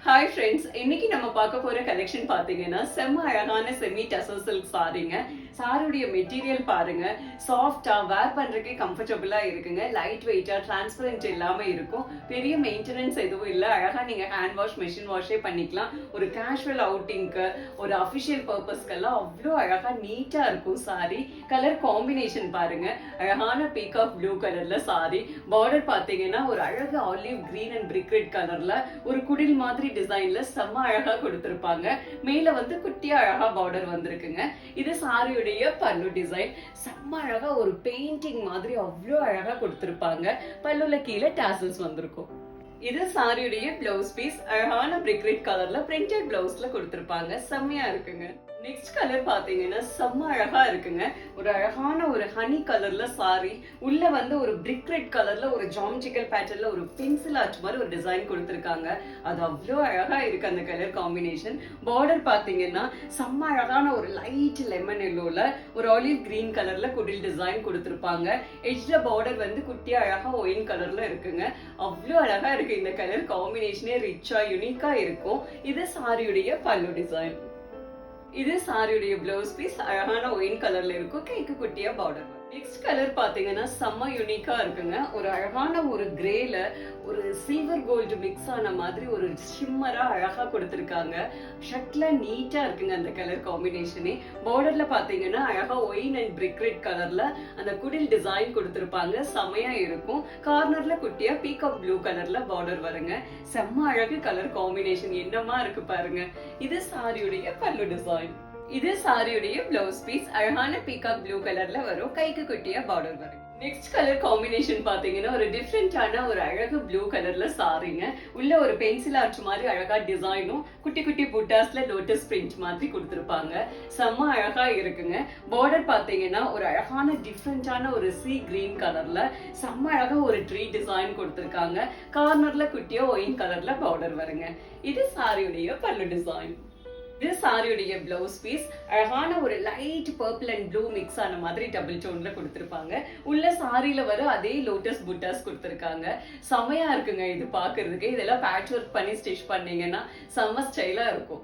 Hi friends, இன்னைக்கு நம்ம பார்க்க போற கலெக்ஷன் பாத்தீங்கன்னா செம்ம அழகான செமி டசர் சில்க் சாரீங்க. சாரியுடைய மெட்டீரியல் பாருங்க, சாஃப்டா வேர் பண்றதுக்கே கம்ஃபர்டபுளா இருக்குங்க. லைட் வெயிட்டா டிரான்ஸ்பரண்ட் இல்லாம இருக்கும். பெரிய மெயின்டெனன்ஸ் எதுவும் இல்ல. அழகா நீங்க ஹேண்ட் வாஷ் மெஷின் வாஷே பண்ணிக்கலாம். ஒரு கேஷுவல் அவுட்டிங்க்கு, ஒரு அபிஷியல் பர்பஸ்க்கெல்லாம் அவ்வளோ அழகா நீட்டா இருக்கும் சாரி. கலர் காம்பினேஷன் பாருங்க, அழகான பீகாக் ப்ளூ கலர்ல சாரி. பார்டர் பாத்தீங்கன்னா ஒரு அழகு olive green and brick red கலர்ல ஒரு குடில் மாதிரி டிசைன்ல செம்ம அழகா கொடுத்திருப்பாங்க. மேல வந்து குட்டியா அழகா பார்டர் வந்திருக்குங்க. இது சாரியுடைய பல்லு டிசைன். செம்ம அழகா ஒரு பெயிண்டிங் மாதிரி அவ்வளோ அழகா கொடுத்திருப்பாங்க. பல்லுல கீழே டாசல்ஸ் வந்திருக்கும். இது சாரியுடைய பிளவுஸ் பீஸ். அழகான பிரிக் ரெட் கலர்ல பிரிண்டட் பிளவுஸ்ல கொடுத்திருப்பாங்க. செம்மையா இருக்குங்க. நெக்ஸ்ட் கலர் பாத்தீங்கன்னா செம்ம அழகா இருக்குங்க. ஒரு அழகான ஒரு ஹனி கலர்ல சாரி. உள்ள வந்து ஒரு பிரிக் ரெட் கலர்ல ஒரு ஜாமெட்ரிக்கல் பேட்டர்ன்ல ஒரு பென்சில் ஆர்ச் மாதிரி ஒரு டிசைன் கொடுத்திருக்காங்க. அது அவ்வளோ அழகா இருக்கு அந்த கலர் காம்பினேஷன். பார்டர் பாத்தீங்கன்னா செம்ம அழகான ஒரு லைட் லெமன் எல்லோல ஒரு ஆலிவ் கிரீன் கலர்ல குடில் டிசைன் கொடுத்திருப்பாங்க. எட்ஜ்ல பார்டர் வந்து குட்டியா அழகா ஒயின் கலர்ல இருக்குங்க. அவ்வளோ அழகா இருக்கு. இந்த கலர் காம்பினேஷனே ரிச்சா யூனிக்கா இருக்கும். இது சாரியுடைய பல்லு டிசைன். இது சாரியுடைய பிளவுஸ் பீஸ். அழகான ஒயின் கலர்ல இருக்கும். கைக்கு குட்டியா பார்டர். நெக்ஸ்ட் கலர் பாத்தீங்கன்னா செம்ம யூனிக்கா இருக்குங்க. ஒரு அழகான ஒரு கிரேல ஒரு சில்வர் கோல்டு மிக்ஸ் ஆன மாதிரி ஒரு ஷிம்மரா அழகா கொடுத்திருக்காங்க. ஷர்ட்ல நீட்டா இருக்குங்க அந்த கலர் காம்பினேஷனே. பார்டர்ல பாத்தீங்கன்னா அழகா ஒயின் அண்ட் பிரிக் ரெட் கலர்ல அந்த குடில் டிசைன் கொடுத்திருப்பாங்க. செமையா இருக்கும். கார்னர்ல குட்டியா பீகாக் ப்ளூ கலர்ல பார்டர் வருங்க. செம்ம அழகு கலர் காம்பினேஷன். என்னமா இருக்கு பாருங்க. இது சாரியுடைய பல்லு டிசைன். இது சாரியுடைய பிளவுஸ் பீஸ். அழகான பீகாக் ப்ளூ கலர்ல வரும். கைக்கு குட்டியா பார்டர் வரும். நெக்ஸ்ட் கலர் காம்பினேஷன் பாத்தீங்கன்னா ஒரு டிஃப்ரெண்டான ஒரு அழகு ப்ளூ கலர்ல சாரிங்க. உள்ள ஒரு பென்சில் ஆர்ச் மாதிரி அழகா டிசைனும் குட்டி குட்டி புட்டாஸ்ல லோட்டஸ் பிரிண்ட் மாதிரி கொடுத்திருப்பாங்க. செம்ம அழகா இருக்குங்க. பார்டர் பாத்தீங்கன்னா ஒரு அழகான டிஃப்ரெண்டான ஒரு சீ கிரீன் கலர்ல செம்ம அழகா ஒரு ட்ரீ டிசைன் கொடுத்திருக்காங்க. கார்னர்ல குட்டியா ஒயின் கலர்ல பார்டர் வருங்க. இது சாரியுடைய பல்லு டிசைன். இது சாரியுடைய பிளவுஸ் பீஸ். அழகான ஒரு light purple and blue mix ஆன மாதிரி டபுள் டோன்ல கொடுத்திருப்பாங்க. உள்ள சாரியில வர அதே லோட்டஸ் புட்டாஸ் கொடுத்திருக்காங்க. செமையா இருக்குங்க இது பாக்குறதுக்கு. இதெல்லாம் பேட்ச் ஒர்க் பண்ணி ஸ்டிச் பண்ணீங்கன்னா செம்ம ஸ்டைலா இருக்கும்.